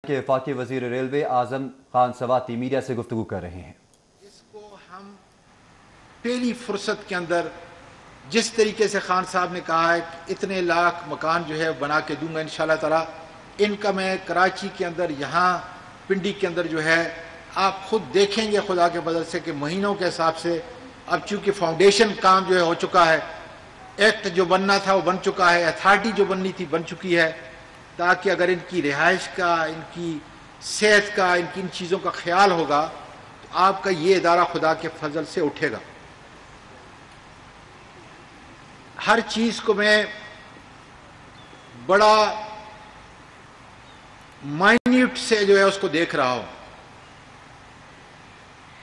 के वफाकी वजीर रेलवे आजम खान सवाती मीडिया से गुफ्तगू कर रहे हैं। इसको हम पहली फुर्सत के अंदर जिस तरीके से खान साहब ने कहा है कि इतने लाख मकान जो है बना के दूंगा इंशाल्लाह ताला, इनका मैं कराची के अंदर यहाँ पिंडी के अंदर जो है आप खुद देखेंगे खुदा के बदल से कि महीनों के हिसाब से अब चूंकि फाउंडेशन काम जो है हो चुका है, एक्ट जो बनना था वो बन चुका है, अथॉरिटी जो बननी थी बन चुकी है, ताकि अगर इनकी रिहाइश का, इनकी सेहत का, इनकी इन चीज़ों का ख्याल होगा तो आपका ये इदारा खुदा के फजल से उठेगा। हर चीज़ को मैं बड़ा माइन्यूट से जो है उसको देख रहा हूं।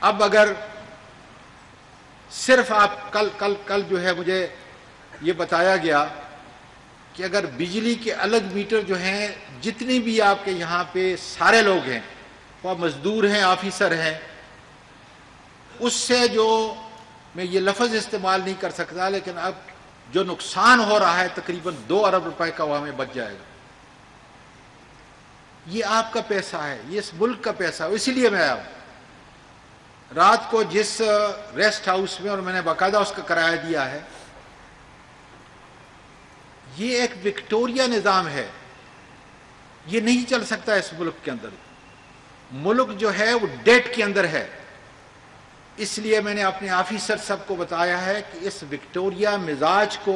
अब अगर सिर्फ आप कल जो है मुझे ये बताया गया कि अगर बिजली के अलग मीटर जो हैं, जितने भी आपके यहाँ पे सारे लोग हैं, वह मजदूर हैं, ऑफिसर हैं, उससे जो मैं ये लफ्ज़ इस्तेमाल नहीं कर सकता, लेकिन अब जो नुकसान हो रहा है तकरीबन 2 अरब रुपए का वह हमें बच जाएगा। ये आपका पैसा है, ये इस मुल्क का पैसा है। इसीलिए मैं आया हूं। रात को जिस रेस्ट हाउस में, और मैंने बाकायदा उसका किराया दिया है, ये एक विक्टोरिया निज़ाम है, ये नहीं चल सकता इस मुल्क के अंदर। मुल्क जो है वो डेट के अंदर है। इसलिए मैंने अपने ऑफिसर सबको बताया है कि इस विक्टोरिया मिजाज को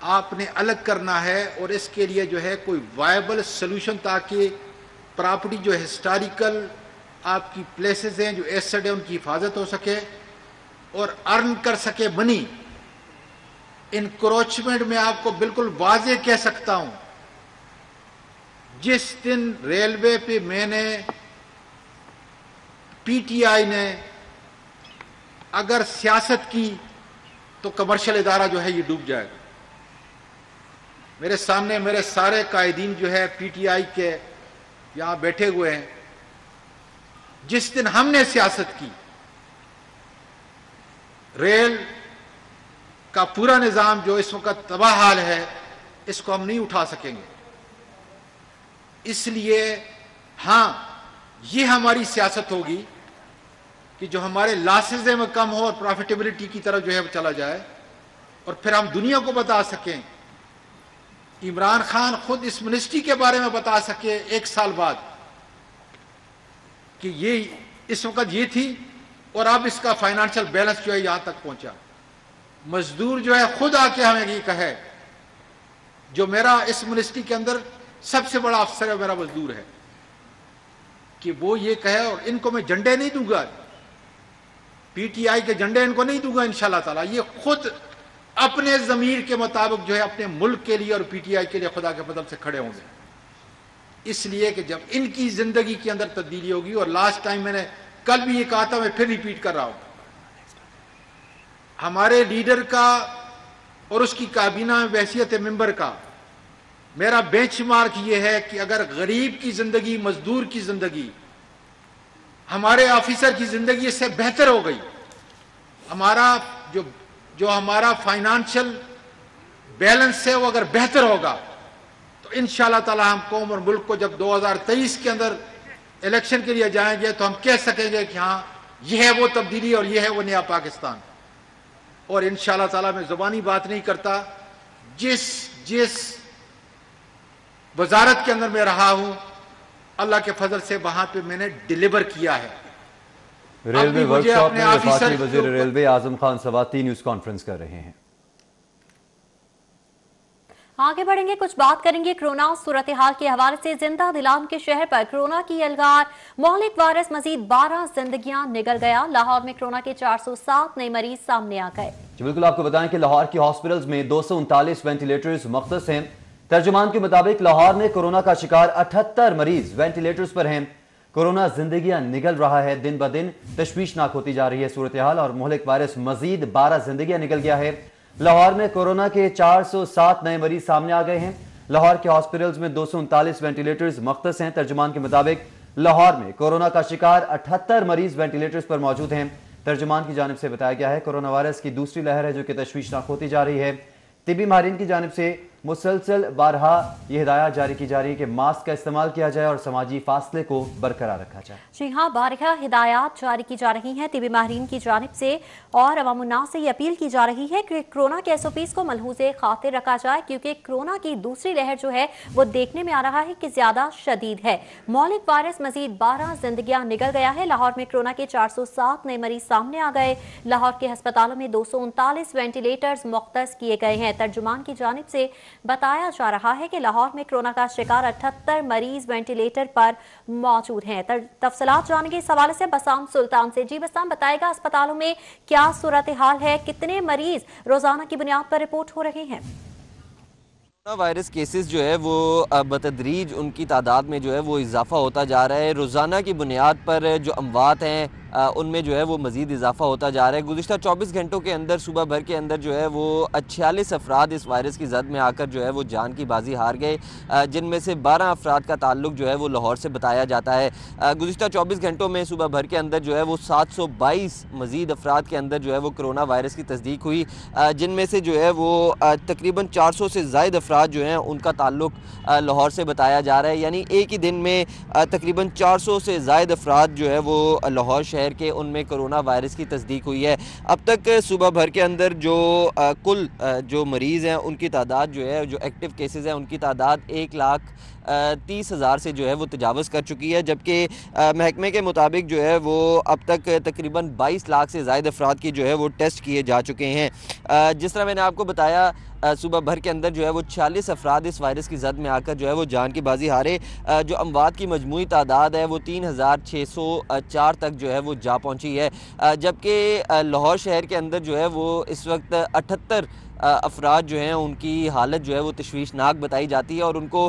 आपने अलग करना है, और इसके लिए जो है कोई वायबल सोल्यूशन, ताकि प्रॉपर्टी जो हिस्टोरिकल आपकी प्लेसेस हैं, जो एसेट है, उनकी हिफाजत हो सके और अर्न कर सके मनी। इंक्रोचमेंट में आपको बिल्कुल वाजे कह सकता हूं, जिस दिन रेलवे पे मैंने, पीटीआई ने अगर सियासत की तो कमर्शियल इदारा जो है ये डूब जाएगा। मेरे सामने मेरे सारे कायदीन जो है पीटीआई के यहां बैठे हुए हैं। जिस दिन हमने सियासत की, रेल का पूरा निजाम जो इस वक्त तबाह हाल है, इसको हम नहीं उठा सकेंगे। इसलिए हां, ये हमारी सियासत होगी कि जो हमारे लॉसेज में कम हो और प्रॉफिटेबिलिटी की तरफ जो है चला जाए, और फिर हम दुनिया को बता सकें। इमरान खान खुद इस मिनिस्ट्री के बारे में बता सके 1 साल बाद कि ये इस वक्त ये थी और अब इसका फाइनेंशियल बैलेंस जो है यहां तक पहुंचा। मजदूर जो है खुद आके हमें ये कहे, जो मेरा इस मिनिस्ट्री के अंदर सबसे बड़ा अफसर है, मेरा मजदूर है, कि वो ये कहे, और इनको मैं झंडे नहीं दूंगा, पीटीआई के झंडे इनको नहीं दूंगा इंशाल्लाह ताला। ये खुद अपने जमीर के मुताबिक जो है अपने मुल्क के लिए और पीटीआई के लिए खुदा के बदल से खड़े होंगे। इसलिए कि जब इनकी जिंदगी के अंदर तब्दीली होगी, और लास्ट टाइम मैंने कल भी ये कहा था, मैं फिर रिपीट कर रहा हूं, हमारे लीडर का और उसकी काबीना में हैसियत मेंबर का मेरा बेंचमार्क ये है कि अगर गरीब की जिंदगी, मजदूर की जिंदगी, हमारे ऑफिसर की जिंदगी इससे बेहतर हो गई, हमारा जो हमारा फाइनेंशियल बैलेंस है वो अगर बेहतर होगा, तो इंशाल्लाह ताला हम कौम और मुल्क को जब 2023 के अंदर इलेक्शन के लिए जाएंगे तो हम कह सकेंगे कि हाँ, यह है वो तब्दीली और यह है वो नया पाकिस्तान। और इंशाल्लाह ताला मैं जुबानी बात नहीं करता, जिस वजारत के अंदर मैं रहा हूं, अल्लाह के फजल से वहां पे मैंने डिलीवर किया है। रेलवे वर्कशॉप में वफाकी वजीर रेलवे आजम खान सवाती न्यूज कॉन्फ्रेंस कर रहे हैं। आगे बढ़ेंगे, कुछ बात करेंगे कोरोना सूरत हाल के हवाले से। जिंदा दिलाम के शहर पर कोरोना की अलगार, मौलिक वायरस मजीद 12 जिंदगियां निगल गया। लाहौर में कोरोना के 407 नए मरीज सामने आ गए। बिल्कुल, आपको बताएं कि लाहौर की हॉस्पिटल्स में 239 वेंटिलेटर्स मुख्तस हैं। तर्जुमान के मुताबिक लाहौर में कोरोना का शिकार 78 मरीज वेंटिलेटर्स पर हैं। कोरोना जिंदगियां निगल रहा है, दिन ब दिन तशवीशनाक होती जा रही है सूरत हाल, और मौलिक वायरस मजीद 12 जिंदगियां निकल गया है। लाहौर में कोरोना के 407 नए मरीज सामने आ गए हैं। लाहौर के हॉस्पिटल्स में 239 वेंटिलेटर्स मुख्तस हैं। तर्जुमान के मुताबिक लाहौर में कोरोना का शिकार 78 मरीज वेंटिलेटर्स पर मौजूद हैं। तर्जुमान की जानिब से बताया गया है कोरोना वायरस की दूसरी लहर है जो कि तशवीशनाक होती जा रही है। तिबी माहिरीन की जानिब से मुसलसल बारहा ये हिदायत जारी की जा रही है कि मास्क का इस्तेमाल किया जाए और समाजी फासले को बरकरार रखा जाए। जी हाँ, बारहा हिदायत जारी की जा रही हैं तिबी माहिरीन की जानिब से और अवामुन्नास से ये अपील की जा रही है कि कोरोना के SOPs को मलहूज़े खातिर रखा जाए, क्योंकि कोरोना की दूसरी लहर जो है वो देखने में आ रहा है कि ज्यादा शदीद है। मौलिक वायरस मजीद 12 जिंदगियां निगल गया है। लाहौर में कोरोना के 407 नए मरीज सामने आ गए। लाहौर के अस्पतालों में 239 वेंटिलेटर्स मुख्तस किए गए हैं। तर्जुमान की जानिब से बताया जा रहा है कि लाहौर में कोरोना का शिकार 78 मरीज वेंटिलेटर पर मौजूद हैं। तफसीलात जानेंगे इस हवाले से बसाम सुल्तान से। जी बसाम, बताएगा अस्पतालों में क्या सूरत हाल है, कितने मरीज रोजाना की बुनियाद पर रिपोर्ट हो रहे हैं? कोरोना वायरस केसेस जो है वो बतदरीज उनकी तादाद में जो है वो इजाफा होता जा रहा है। रोज़ाना की बुनियाद पर जो अमवात हैं उनमें जो है वो मज़ीद इजाफा होता जा रहा है। गुज़िश्ता 24 घंटों के अंदर सुबह भर के अंदर जो है वो 46 अफराद इस वायरस की जद में आकर जो है वो जान की बाजी हार गए, जिनमें से 12 अफराद का ताल्लुक जो है वो लाहौर से बताया जाता है। गुज़िश्ता 24 घंटों में सुबह भर के अंदर जो है वो 722 मज़ीद अफराद के अंदर जो है वो कोरोना वायरस की तस्दीक हुई, जिनमें से जो है वो तकरीबन 400 से ज़ायद अफराद जो हैं उनका ताल्लुक लाहौर से बताया जा रहा है। यानी एक ही दिन में तकरीबन 400 से ज़ायद अफराद जो है वो लाहौर शहर के उनमें कोरोना वायरस की तस्दीक हुई है। अब तक सुबह भर के अंदर जो कुल जो मरीज़ हैं उनकी तादाद जो है, जो एक्टिव केसेस हैं उनकी तादाद 1,30,000 से जो है वो तजावज़ कर चुकी है, जबकि महकमे के मुताबिक जो है वो अब तक तकरीबन 22 लाख से ज़ायद अफराद की जो है वो टेस्ट किए जा चुके हैं। जिस तरह मैंने आपको बताया सुबह भर के अंदर जो है वो 46 अफराद इस वायरस की जद में आकर जो है वो जान की बाजी हारे। जो अमवात की मजमूई तादाद है वो 3,604 तक जो है वो जा पहुंची है, जबकि लाहौर शहर के अंदर जो है वो इस वक्त 78 अफराद जो हैं उनकी हालत जो है वो तशवीशनाक बताई जाती है और उनको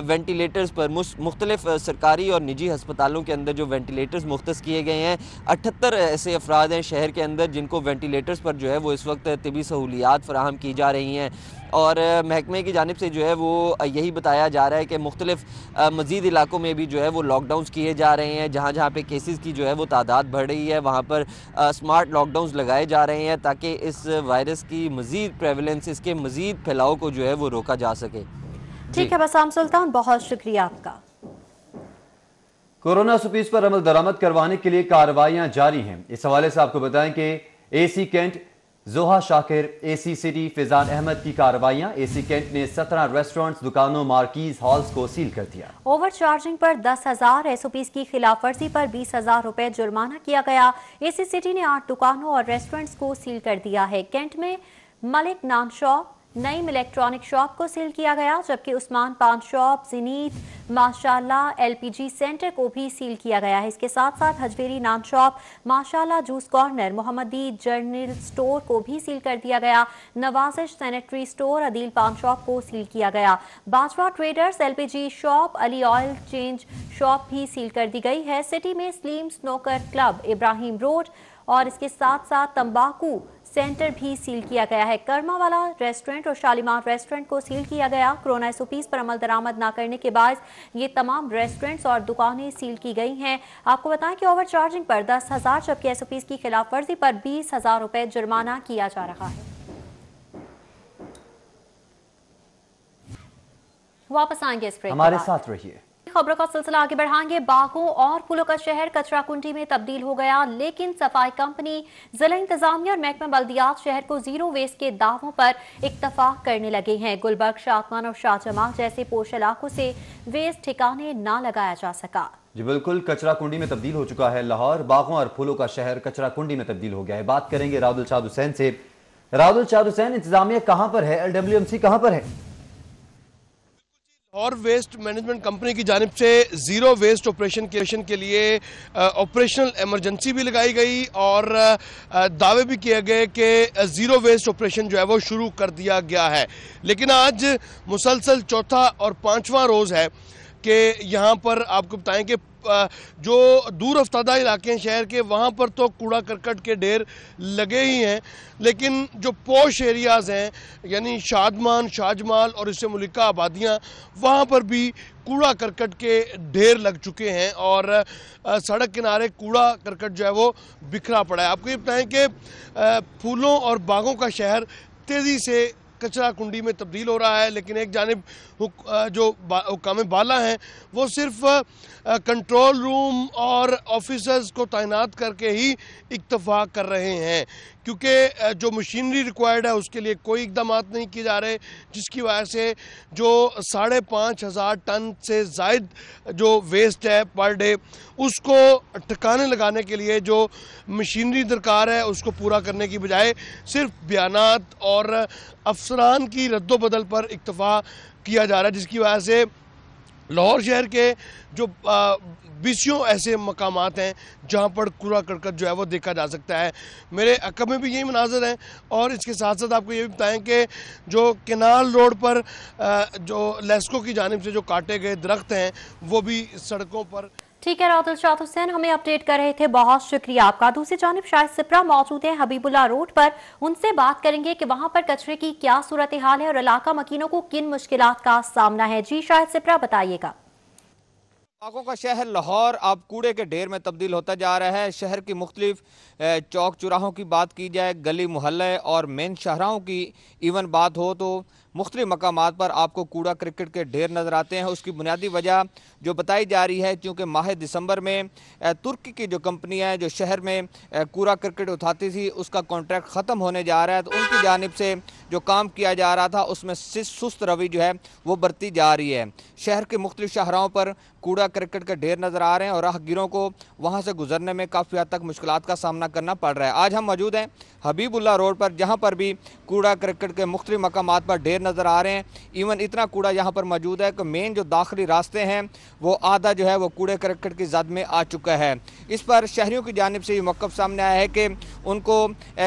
वेंटिलेटर्स पर मुख्तलिफ सरकारी और निजी हस्पतालों के अंदर जो वेंटिलेटर्स मुख्तस किए गए हैं। 78 ऐसे अफराद हैं शहर के अंदर जिनको वेंटिलेटर्स पर जो है वो इस वक्त तिबी सहूलियात फराहम की जा रही हैं और महकमे की जानिब से जो है वो यही बताया जा रहा है कि मुख्तलिफ मज़ीद इलाकों में भी जो है वो लॉकडाउन्स किए जा रहे हैं। जहाँ जहाँ पे केसेस की जो है वो तादाद बढ़ रही है वहाँ पर स्मार्ट लॉकडाउन्स लगाए जा रहे हैं ताकि इस वायरस की मज़ीद प्रेवलेंस, इसके मज़ीद फैलाव को जो है वो रोका जा सके। ठीक है बसाम सुल्तान, बहुत शुक्रिया आपका। कोरोना SOPs पर अमल दरामद करवाने के लिए कार्रवाइयां जारी हैं। इस हवाले से आपको बताएं कि AC कैंट, जोहा शाकिर, AC सिटी, फिजान अहमद की कार्रवाइयां। AC कैंट ने 17 रेस्टोरेंट्स, दुकानों, मार्कीज, हॉल्स को सील कर दिया। ओवर चार्जिंग पर 10,000, SOPs की खिलाफ वर्जी पर 20,000 रुपए जुर्माना किया गया। AC सिटी ने 8 दुकानों और रेस्टोरेंट्स को सील कर दिया है। कैंट में मलिक नान शॉप, नईम इलेक्ट्रॉनिक शॉप को सील किया गया, जबकि उस्मान पान शॉप, जिनीत, माशाल्लाह LPG सेंटर को भी सील किया गया है। इसके साथ साथ हजवेरी नान शॉप, माशाल्लाह जूस कॉर्नर, मोहम्मदी जर्नल स्टोर को भी सील कर दिया गया। नवाजिश सैनिटरी स्टोर, अदील पान शॉप को सील किया गया। Bajwa traders, LPG shop, Ali oil change shop भी सील कर दी गई है। सिटी में slim snooker club, Ibrahim road और इसके साथ साथ तंबाकू सेंटर भी सील किया गया है। कर्मावाला रेस्टोरेंट और शालीमार रेस्टोरेंट को सील किया गया। कोरोना SOPs पर अमल दरामद न करने के बाद ये तमाम रेस्टोरेंट्स और दुकानें सील की गई हैं। आपको बताएं कि ओवर चार्जिंग पर 10,000 जबकि SOPs की खिलाफ वर्जी पर 20,000 रुपए जुर्माना किया जा रहा है। वापस आएंगे इस ब्रेक, हमारे साथ रहिए। खबरों का सिलसिला आगे बढ़ाएंगे। बागों और फूलों का शहर कचराकुंडी में तब्दील हो गया, लेकिन सफाई कंपनी, जिला इंतजामिया और महकमा बल्दियात शहर को जीरो वेस्ट के दावों पर इत्तफाक करने लगे हैं। गुलबर्ग, शातमान और शाहजमाल जैसे पोश इलाकों से वेस्ट ठिकाने ना लगाया जा सका। जी बिल्कुल, कचराकुंडी में तब्दील हो चुका है लाहौर। बागों और फूलों का शहर कचराकुंडी में तब्दील हो गया है। बात करेंगे राहुल शाद हुसैन से। राहुल शाद हुसैन, इंतजामिया कहां पर है, LWMC कहां पर है? और वेस्ट मैनेजमेंट कंपनी की जानिब से ज़ीरो वेस्ट ऑपरेशन के लिए ऑपरेशनल इमरजेंसी भी लगाई गई और दावे भी किए गए कि ज़ीरो वेस्ट ऑपरेशन जो है वो शुरू कर दिया गया है। लेकिन आज मुसलसल चौथा और पांचवा रोज़ है कि यहाँ पर आपको बताएं कि जो दूर अफ्तादा इलाके हैं शहर के, वहाँ पर तो कूड़ा करकट के ढेर लगे ही हैं, लेकिन जो पॉश एरियाज़ हैं यानी शादमान, शाहजमाल और इससे मुलिका आबादियाँ, वहाँ पर भी कूड़ा करकट के ढेर लग चुके हैं और सड़क किनारे कूड़ा करकट जो है वो बिखरा पड़ा है। आपको ये बताएं कि फूलों और बागों का शहर तेज़ी से कचरा कुंडी में तब्दील हो रहा है, लेकिन एक जानिब जो हुक्काम बाला हैं वो सिर्फ कंट्रोल रूम और ऑफिसर्स को तैनात करके ही इक्तफा कर रहे हैं, क्योंकि जो मशीनरी रिक्वायर्ड है उसके लिए कोई इकदाम नहीं किए जा रहे, जिसकी वजह से जो 5,500 टन से ज़ायद जो वेस्ट है पर डे उसको ठिकाने लगाने के लिए जो मशीनरी दरकार है उसको पूरा करने की बजाय सिर्फ बयानात और अफसरान की रद्दोबदल पर इक्तफा किया जा रहा है, जिसकी वजह से लाहौर शहर के जो 20 ऐसे मकामात हैं जहां पर कूड़ा करकट जो है वो देखा जा सकता है। मेरे अकब में भी यही मनाजर हैं और इसके साथ साथ आपको ये भी बताएं कि जो केनाल रोड पर जो लेस्को की जानिब से जो काटे गए दरख्त हैं वो भी सड़कों पर। ठीक है, राहुल शाद हुसैन हमें अपडेट कर रहे थे, बहुत शुक्रिया आपका। दूसरी जानिब शाहिद सिप्रा मौजूद है हबीबुल्ला रोड पर, उनसे बात करेंगे कि वहां पर कचरे की क्या सूरत हाल है और इलाका मकीनों को किन मुश्किलात का सामना है। जी शाहिद सिप्रा बताइएगा। इलाकों का शहर लाहौर अब कूड़े के ढेर में तब्दील होता जा रहा है। शहर की मुख्तलिफ चौक चौराहों की बात की जाए, गली मोहल्ले और मेन शाहराहों की इवन बात हो तो मुख्तलिफ मकामात पर आपको कूड़ा क्रिकेट के ढेर नज़र आते हैं। उसकी बुनियादी वजह जो बताई जा रही है, क्योंकि माह दिसंबर में तुर्की की जो कंपनी है जो शहर में कूड़ा क्रिकेट उठाती थी उसका कॉन्ट्रैक्ट ख़त्म होने जा रहा है, तो उनकी जानिब से जो काम किया जा रहा था उसमें सुस्त रवि जो है वो बरती जा रही है। शहर के मुख्तलिफ शाहराहों पर कूड़ा क्रिकेट के ढेर नज़र आ रहे हैं और राहगीरों को वहाँ से गुजरने में काफ़ी हद तक मुश्किलात का सामना करना पड़ रहा है। आज हम मौजूद हैं हबीबुल्ला रोड पर, जहाँ पर भी कूड़ा क्रिकेट के मुख्तलिफ मकामात पर ढेर नज़र आ रहे हैं। इवन इतना कूड़ा यहाँ पर मौजूद है कि मेन जो दाखिली रास्ते हैं वो आधा जो है वो कूड़े करकट की जद में आ चुका है। इस पर शहरियों की जानिब से ये मौक़िफ़ सामने आया है कि उनको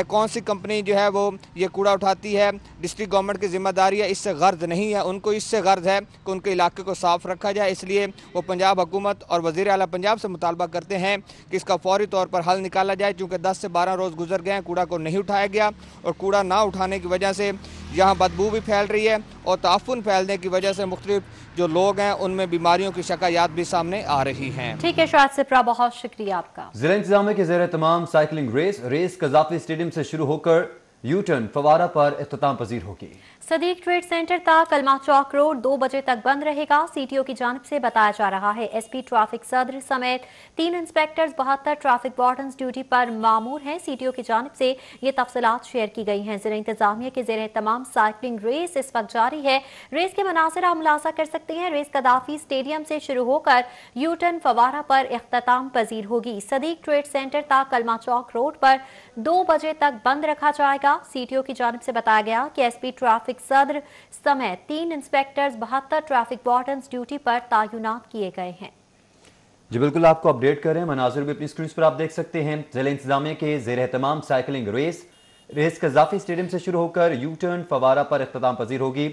कौन सी कंपनी जो है वो ये कूड़ा उठाती है, डिस्ट्रिक्ट गवर्नमेंट की जिम्मेदारी है, इससे गर्ज नहीं है। उनको इससे गर्ज है कि उनके इलाके को साफ़ रखा जाए, इसलिए वो पंजाब हुकूमत और वज़ीर आला पंजाब से मुतालबा करते हैं कि इसका फौरी तौर पर हल निकाला जाए, क्योंकि 10 से 12 रोज़ गुजर गए हैं, कूड़ा को नहीं उठाया गया और कूड़ा ना उठाने की वजह से यहाँ बदबू भी फैल रही है और ताफुन फैलने की वजह से मुख्तलिफ जो लोग हैं उनमें बीमारियों की शिकायत भी सामने आ रही हैं। ठीक है शाहिद सिप्रा, बहुत शुक्रिया आपका। जिला इंतजामिया के ज़ेर तमाम साइकिलिंग रेस कज़ाफ़ी स्टेडियम से शुरू होकर यूटर्न फवारा पर इख्तिताम पजीर होगी। सदीक ट्रेड सेंटर तक कलमा चौक रोड 2 बजे तक बंद रहेगा, सीटीओ की जानिब से बताया जा रहा है। एसपी ट्रैफिक सदर समेत 3 इंस्पेक्टर्स 72 ट्रैफिक वार्डन्स ड्यूटी पर मामूर हैं। सीटीओ की जानिब से ये तफसीलात शेयर की गई हैं। जिला इंतजामिया के ज़ेर तमाम साइकिलिंग रेस इस वक्त जारी है। रेस के मनासिर आप मुलाजा कर सकते हैं। रेस कदाफी स्टेडियम से शुरू होकर यूटर्न फवारा पर इख्तिताम पजीर होगी। सदीक ट्रेड सेंटर तक कलमा चौक रोड पर 2 बजे तक बंद रखा जाएगा। सीटीओ की जानिब से बताया गया कि एसपी ट्रैफिक सदर समेत 3 इंस्पेक्टर्स 72 ट्रैफिक वार्डन्स ड्यूटी पर तैनात किए गए हैं। जी बिल्कुल, आपको अपडेट करें, मनाजिर भी अपनी स्क्रीन पर आप देख सकते हैं। जिला इंतजामिया के ज़ेर तमाम साइकिलिंग रेस कज़ाफ़ी स्टेडियम से शुरू होकर यूटर्न फवारा पर इख्तिताम पजीर होगी।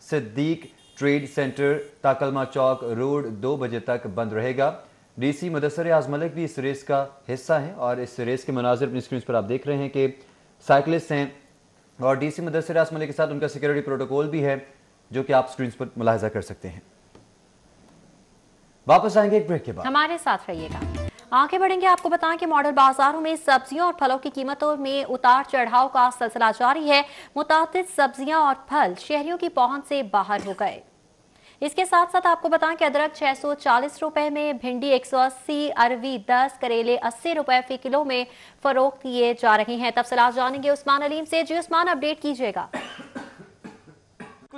सदीक ट्रेड सेंटर ताकलमा चौक रोड 2 बजे तक बंद रहेगा। डीसी मुदस्सर आज़ मलिक भी इस रेस का हिस्सा है और इस रेस के मनाजिर अपनी स्क्रीन पर आप देख रहे हैं कि साइकिलिस्ट हैं और डीसी मुदस्सर आज़ मलिक के साथ उनका सिक्योरिटी प्रोटोकॉल भी है, जो कि आप स्क्रीन पर मुलाहिजा कर सकते हैं। वापस आएंगे एक ब्रेक के बाद, हमारे साथ रहिएगा। आगे बढ़ेंगे, आपको बताएं कि मॉडल बाजारों में सब्जियों और फलों की कीमतों में उतार चढ़ाव का सिलसिला जारी है। मुतादिद सब्जियां और फल शहरियों की पहुंच से बाहर हो गए। इसके साथ साथ आपको बताएं कि अदरक 640 रुपए में, भिंडी 180, अरवी 10, करेले 80 रुपए फी किलो में फरोख्त किए जा रहे हैं। तफसीलात जानेंगे उस्मान अलीम से। जी उस्मान, अपडेट कीजिएगा।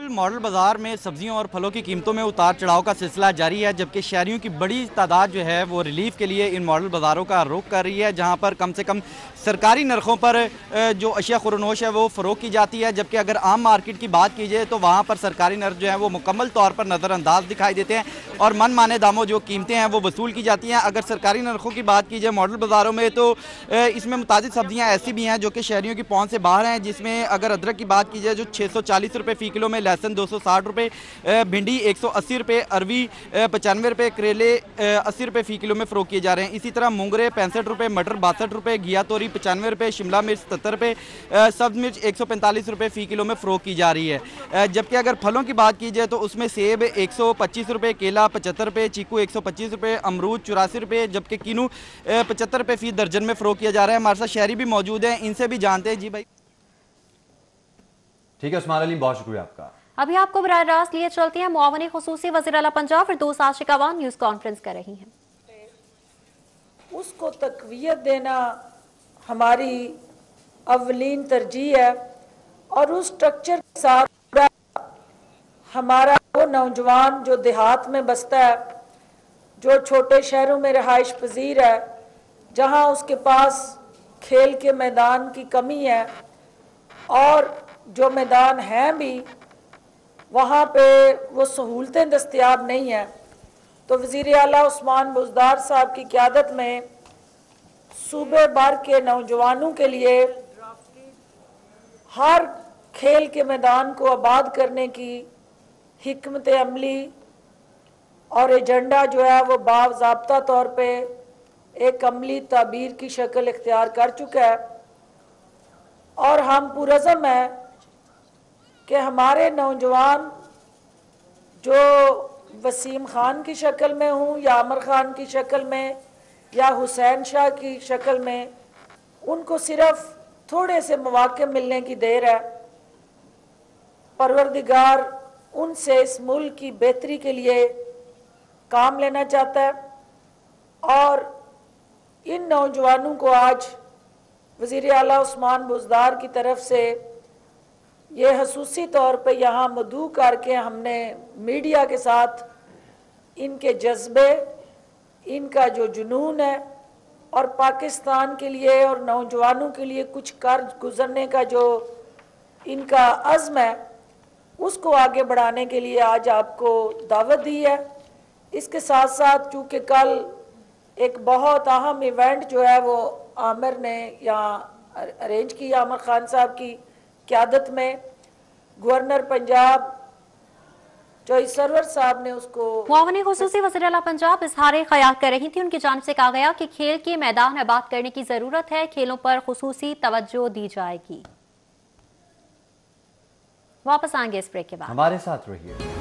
मॉडल बाजार में सब्जियों और फलों की कीमतों में उतार चढ़ाव का सिलसिला जारी है, जबकि शहरियों की बड़ी तादाद जो है वो रिलीफ के लिए इन मॉडल बाज़ारों का रुख कर रही है, जहां पर कम से कम सरकारी नरखों पर जो अशिया खुरनोश है वो फ़रोख्त की जाती है। जबकि अगर आम मार्केट की बात की जाए तो वहाँ पर सरकारी नर्ख जो है वो मुकम्मल तौर पर नज़रअंदाज दिखाई देते हैं और मन माने दामों जो कीमतें हैं वो वसूल की जाती हैं। अगर सरकारी नरखों की बात की जाए मॉडल बाज़ारों में तो इसमें मुतादिद सब्जियाँ ऐसी भी हैं जो कि शहरियों की पहुँच से बाहर हैं, जिसमें अगर अदरक की बात की जाए जो 640 रुपये फ़ी किलो में, लहसुन 260 रुपये, भिंडी 180 रुपये, अरवी 95 रुपये, करेले 80 रुपये फ़ी किलो में फ़रोख्त किए जा रहे हैं। इसी तरह मूंगरे 65 रुपये, मटर 62 रुपये, घिया तोरी 95 रुपये, शिमला मिर्च 70 रुपये, सब्ज़ मिर्च 145 रुपये फ़ी किलो में फ़रोख्त की जा रही है। जबकि अगर फलों की बात की जाए तो उसमें सेब 125 रुपये, केला 75 रुपये, चीकू 125 रुपये, अमरूद 84 रुपये, जबकि किनू 75 रुपये फ़ी दर्जन में फ़रोख्त किया जा रहा है। हमारे साथ शहरी भी मौजूद हैं, इनसे भी जानते हैं। जी भाई, ठीक है उस्मान अली, बहुत शुक्रिया आपका। अभी आपको बराह रास्त लिए चलती है मुआवनी खुसूसी वज़ीर आला पंजाब फिरदौस आशिक अवान न्यूज़ कॉन्फ्रेंस कर रही हैं। उसको तक़वियत देना हमारी अवलीन तरजीह है और उस स्ट्रक्चर के साथ हमारा वो नौजवान जो देहात में बसता है, जो छोटे शहरों में रहाइश पजीर है, जहाँ उसके पास खेल के मैदान की कमी है और जो मैदान हैं भी वहाँ पे वो सहूलतें दस्तयाब नहीं हैं, तो वज़ीर आला उस्मान बुज़दार साहब की क़यादत में सूबे भर के नौजवानों के लिए हर खेल के मैदान को आबाद करने की हिकमत अमली और एजेंडा जो है वो बाज़ाब्ता तौर पे एक अमली ताबीर की शक्ल इख्तियार कर चुका है और हम पुरज़म है कि हमारे नौजवान जो वसीम खान की शक्ल में हूँ या आमिर खान की शक्ल में या हुसैन शाह की शक्ल में, उनको सिर्फ थोड़े से मौके मिलने की देर है। परवरदिगार उनसे इस मुल्क की बेहतरी के लिए काम लेना चाहता है और इन नौजवानों को आज वज़ीर आला उस्मान बुज़दार की तरफ से ये खसूसी तौर पे यहाँ मदऊ करके हमने मीडिया के साथ इनके जज्बे, इनका जो जुनून है और पाकिस्तान के लिए और नौजवानों के लिए कुछ कर गुजरने का जो इनका अज़्म है, उसको आगे बढ़ाने के लिए आज आपको दावत दी है। इसके साथ साथ चूँकि कल एक बहुत अहम इवेंट जो है वो आमिर ने यहाँ अरेंज किया, आमिर खान साहब की क़यादत में, गवर्नर पंजाब जोई सरवर साहब ने उसको मुआवनी खुसूसी वज़ीर आला पंजाब इज़हार ख्याल कर रही थी। उनकी जानिब से कहा गया कि खेल के मैदान आबाद करने की जरूरत है, खेलों पर खुसूसी तवज्जो दी जाएगी। वापस आएंगे इस ब्रेक के बाद, हमारे साथ रहिए।